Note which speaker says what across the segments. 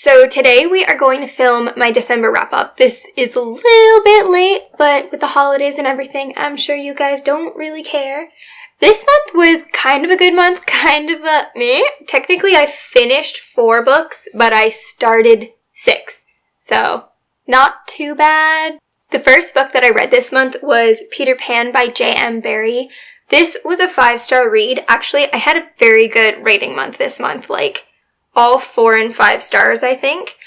Speaker 1: So today we are going to film my December wrap-up. This is a little bit late, but with the holidays and everything, I'm sure you guys don't really care. This month was kind of a good month, kind of a meh. Technically, I finished 4 books, but I started 6. So, not too bad. The first book that I read this month was Peter Pan by J.M. Barrie. This was a 5-star read. Actually, I had a very good rating month this month, like all 4 and 5 stars, I think.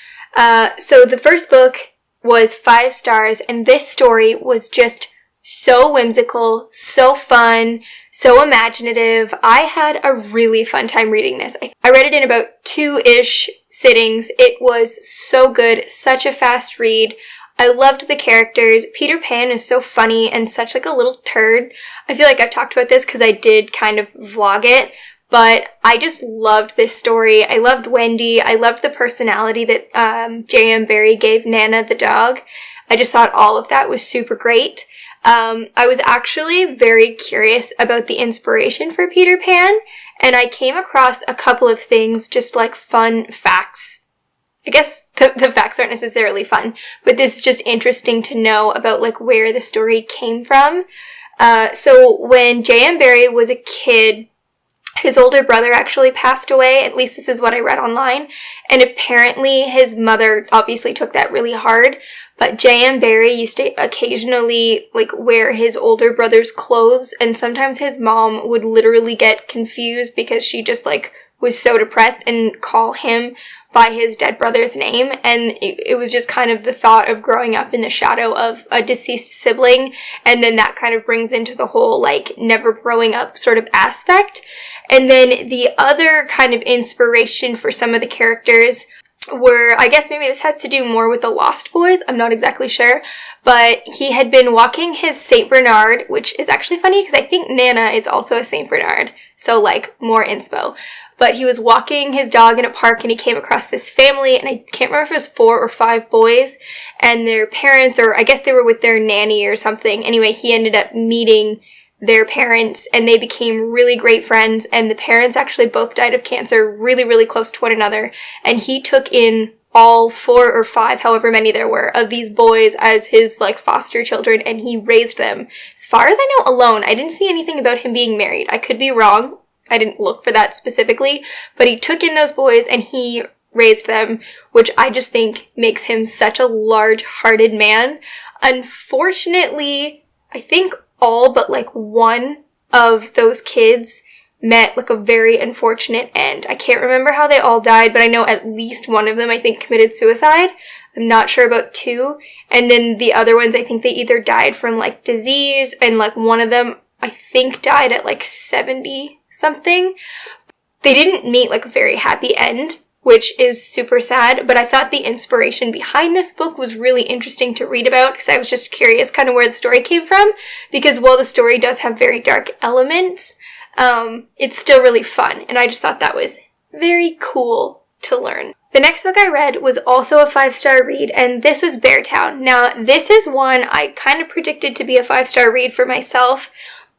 Speaker 1: So the first book was 5 stars, and this story was just so whimsical, so fun, so imaginative. I had a really fun time reading this. I read it in about 2-ish sittings. It was so good, such a fast read. I loved the characters. Peter Pan is so funny and such like a little turd. I feel like I've talked about this because I did kind of vlog it, but I just loved this story. I loved Wendy. I loved the personality that J.M. Barrie gave Nana the dog. I just thought all of that was super great. I was actually very curious about the inspiration for Peter Pan, and I came across a couple of things, just like fun facts. I guess the facts aren't necessarily fun, but this is just interesting to know about like where the story came from. So when J.M. Barrie was a kid, his older brother actually passed away, at least this is what I read online, and apparently his mother obviously took that really hard, but J.M. Barrie used to occasionally like wear his older brother's clothes, and sometimes his mom would literally get confused because she just like was so depressed and call him by his dead brother's name, and it was just kind of the thought of growing up in the shadow of a deceased sibling, and then that kind of brings into the whole like never growing up sort of aspect. And then the other kind of inspiration for some of the characters were, I guess maybe this has to do more with the Lost Boys, I'm not exactly sure, but he had been walking his St. Bernard, which is actually funny because I think Nana is also a St. Bernard, so like more inspo. But he was walking his dog in a park and he came across this family, and I can't remember if it was 4 or 5 boys, and their parents, or I guess they were with their nanny or something. Anyway, he ended up meeting their parents, and they became really great friends, and the parents actually both died of cancer really, really close to one another, and he took in all 4 or 5, however many there were, of these boys as his, like, foster children, and he raised them. As far as I know, alone. I didn't see anything about him being married. I could be wrong. I didn't look for that specifically, but he took in those boys and he raised them, which I just think makes him such a large-hearted man. Unfortunately, I think all but like one of those kids met like a very unfortunate end. I can't remember how they all died, but I know at least one of them, I think, committed suicide. I'm not sure about 2. And then the other ones, I think they either died from like disease, and like one of them, I think, died at like 70 something. They didn't meet like a very happy end, which is super sad, but I thought the inspiration behind this book was really interesting to read about because I was just curious kind of where the story came from, because while the story does have very dark elements, it's still really fun, and I just thought that was very cool to learn. The next book I read was also a 5-star read, and this was Beartown. Now, this is one I kind of predicted to be a 5-star read for myself,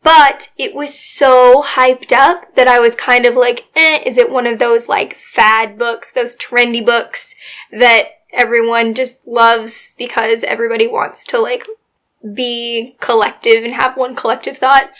Speaker 1: but it was so hyped up that I was kind of like, is it one of those like fad books, those trendy books that everyone just loves because everybody wants to like be collective and have one collective thought?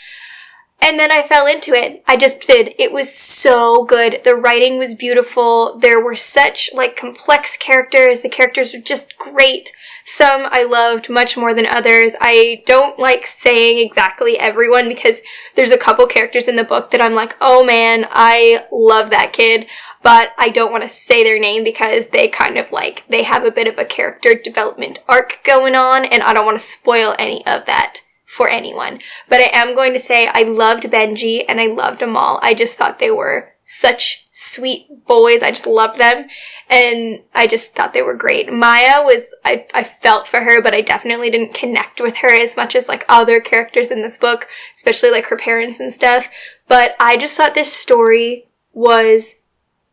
Speaker 1: And then I fell into it. I just did. It was so good. The writing was beautiful. There were such like complex characters. The characters were just great. Some I loved much more than others. I don't like saying exactly everyone because there's a couple characters in the book that I'm like, oh man, I love that kid, but I don't want to say their name because they kind of like, they have a bit of a character development arc going on, and I don't want to spoil any of that for anyone. But I am going to say I loved Benji and I loved Amal. I just thought they were such sweet boys. I just loved them, and I just thought they were great. Maya was, I felt for her, but I definitely didn't connect with her as much as like other characters in this book, especially like her parents and stuff. But I just thought this story was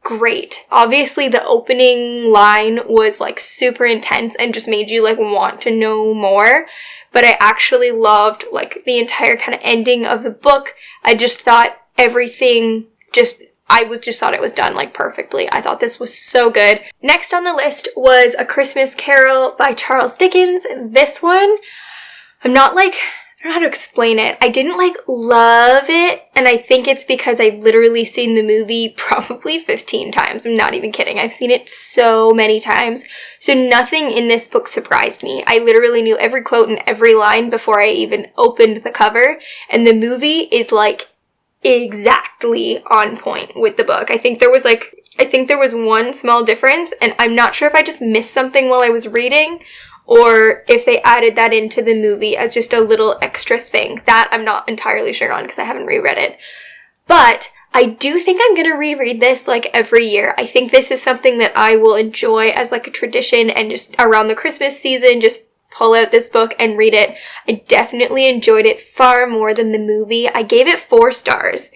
Speaker 1: great. Obviously the opening line was like super intense and just made you like want to know more, but I actually loved like the entire kind of ending of the book. I just thought everything just I just thought it was done like perfectly. I thought this was so good. Next on the list was A Christmas Carol by Charles Dickens. This one, I don't know how to explain it. I didn't love it, and I think it's because I've literally seen the movie probably 15 times. I'm not even kidding. I've seen it so many times. So nothing in this book surprised me. I literally knew every quote and every line before I even opened the cover, and the movie is exactly on point with the book. I think there was one small difference, and I'm not sure if I just missed something while I was reading, or if they added that into the movie as just a little extra thing. That I'm not entirely sure on because I haven't reread it. But I do think I'm going to reread this every year. I think this is something that I will enjoy as a tradition, and just around the Christmas season, just pull out this book and read it. I definitely enjoyed it far more than the movie. I gave it 4 stars.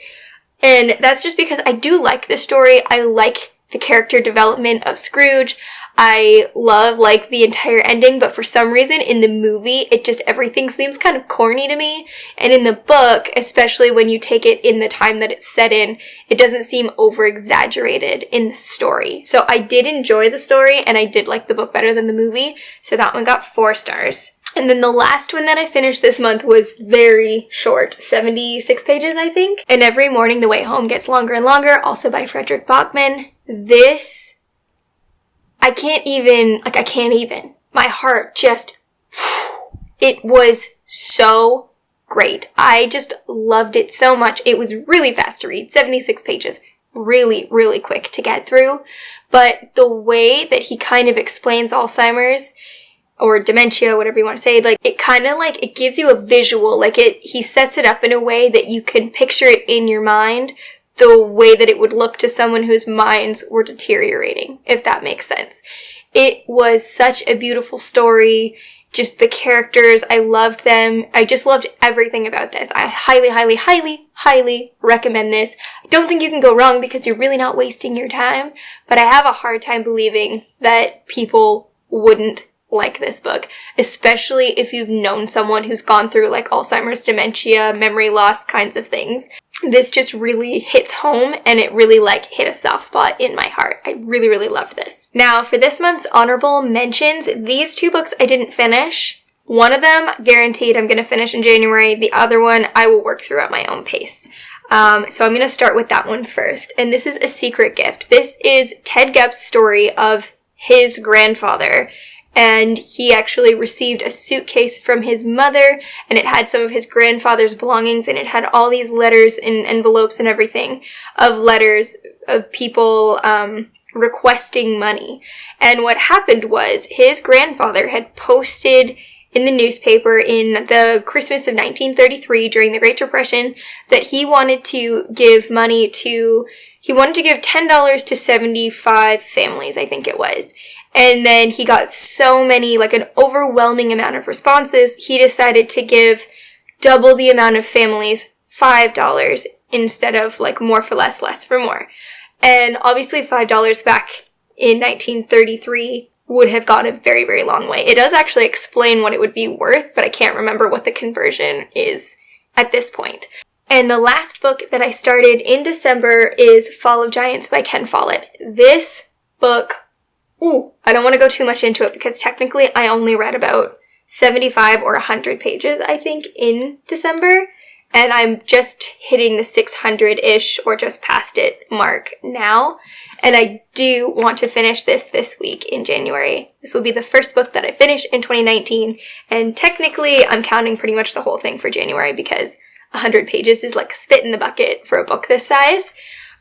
Speaker 1: And that's just because I do like the story. I like the character development of Scrooge. I love the entire ending, but for some reason in the movie, everything seems kind of corny to me. And in the book, especially when you take it in the time that it's set in, it doesn't seem over exaggerated in the story. So I did enjoy the story, and I did like the book better than the movie. So that one got 4 stars. And then the last one that I finished this month was very short, 76 pages, I think. And Every Morning the Way Home Gets Longer and Longer, also by Fredrik Backman. This, I can't even. My heart just, it was so great. I just loved it so much. It was really fast to read, 76 pages, really, really quick to get through. But the way that he kind of explains Alzheimer's, or dementia, whatever you want to say, it kind of it gives you a visual, he sets it up in a way that you can picture it in your mind, the way that it would look to someone whose minds were deteriorating, if that makes sense. It was such a beautiful story. Just the characters, I loved them. I just loved everything about this. I highly, highly, highly, highly recommend this. I don't think you can go wrong because you're really not wasting your time, but I have a hard time believing that people wouldn't like this book, especially if you've known someone who's gone through Alzheimer's, dementia, memory loss kinds of things. This just really hits home, and it really hit a soft spot in my heart. I really, really loved this. Now for this month's honorable mentions, these 2 books I didn't finish. One of them, guaranteed I'm going to finish in January. The other one, I will work through at my own pace. So I'm going to start with that one first. And this is A Secret Gift. This is Ted Gepp's story of his grandfather. And he actually received a suitcase from his mother, and it had some of his grandfather's belongings, and it had all these letters and envelopes and everything of letters of people requesting money. And what happened was his grandfather had posted in the newspaper in the Christmas of 1933 during the Great Depression that he wanted to give money to, he wanted to give $10 to 75 families, I think it was. And then he got so many, an overwhelming amount of responses, he decided to give double the amount of families $5 instead of more for less, less for more. And obviously $5 back in 1933 would have gone a very, very long way. It does actually explain what it would be worth, but I can't remember what the conversion is at this point. And the last book that I started in December is Fall of Giants by Ken Follett. This book, I don't want to go too much into it because technically I only read about 75 or 100 pages, I think, in December. And I'm just hitting the 600-ish or just past it mark now. And I do want to finish this week in January. This will be the first book that I finish in 2019. And technically I'm counting pretty much the whole thing for January because 100 pages is a spit in the bucket for a book this size.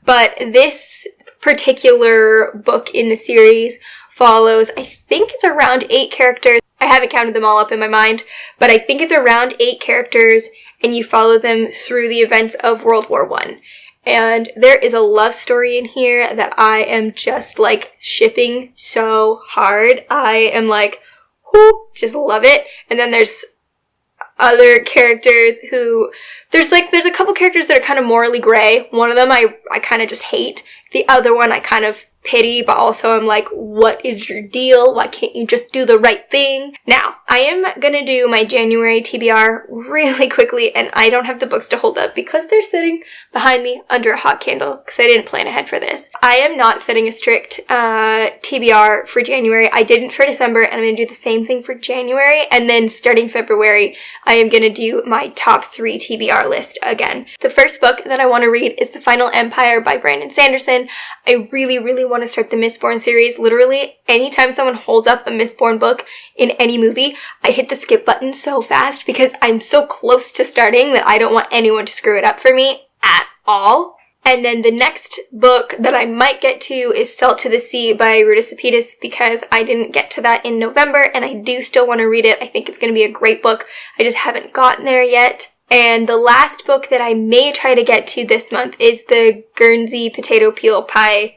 Speaker 1: But this particular book in the series follows, I think it's around 8 characters. I haven't counted them all up in my mind, but I think it's around 8 characters, and you follow them through the events of World War I. And there is a love story in here that I am just shipping so hard. I am just love it. And then there's other characters who, there's a couple characters that are kind of morally gray. One of them I kind of just hate. The other one I kind of pity, but also I'm what is your deal? Why can't you just do the right thing? Now, I am gonna do my January TBR really quickly, and I don't have the books to hold up because they're sitting behind me under a hot candle because I didn't plan ahead for this. I am not setting a strict TBR for January. I didn't for December, and I'm gonna do the same thing for January, and then starting February, I am gonna do my top 3 TBR list again. The first book that I want to read is The Final Empire by Brandon Sanderson. I really, really want to start the Mistborn series. Literally, anytime someone holds up a Mistborn book in any movie, I hit the skip button so fast because I'm so close to starting that I don't want anyone to screw it up for me at all. And then the next book that I might get to is Salt to the Sea by Ruta Sepetys because I didn't get to that in November and I do still want to read it. I think it's going to be a great book. I just haven't gotten there yet. And the last book that I may try to get to this month is the Guernsey Potato Peel Pie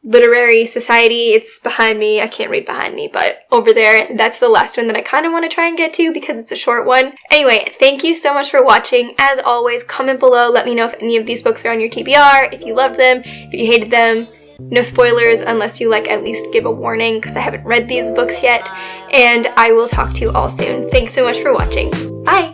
Speaker 1: Literary Society. It's behind me. I can't read behind me, but over there, that's the last one that I kind of want to try and get to because it's a short one. Anyway, thank you so much for watching. As always, comment below. Let me know if any of these books are on your TBR, if you loved them, if you hated them. No spoilers unless you at least give a warning because I haven't read these books yet. And I will talk to you all soon. Thanks so much for watching. Bye!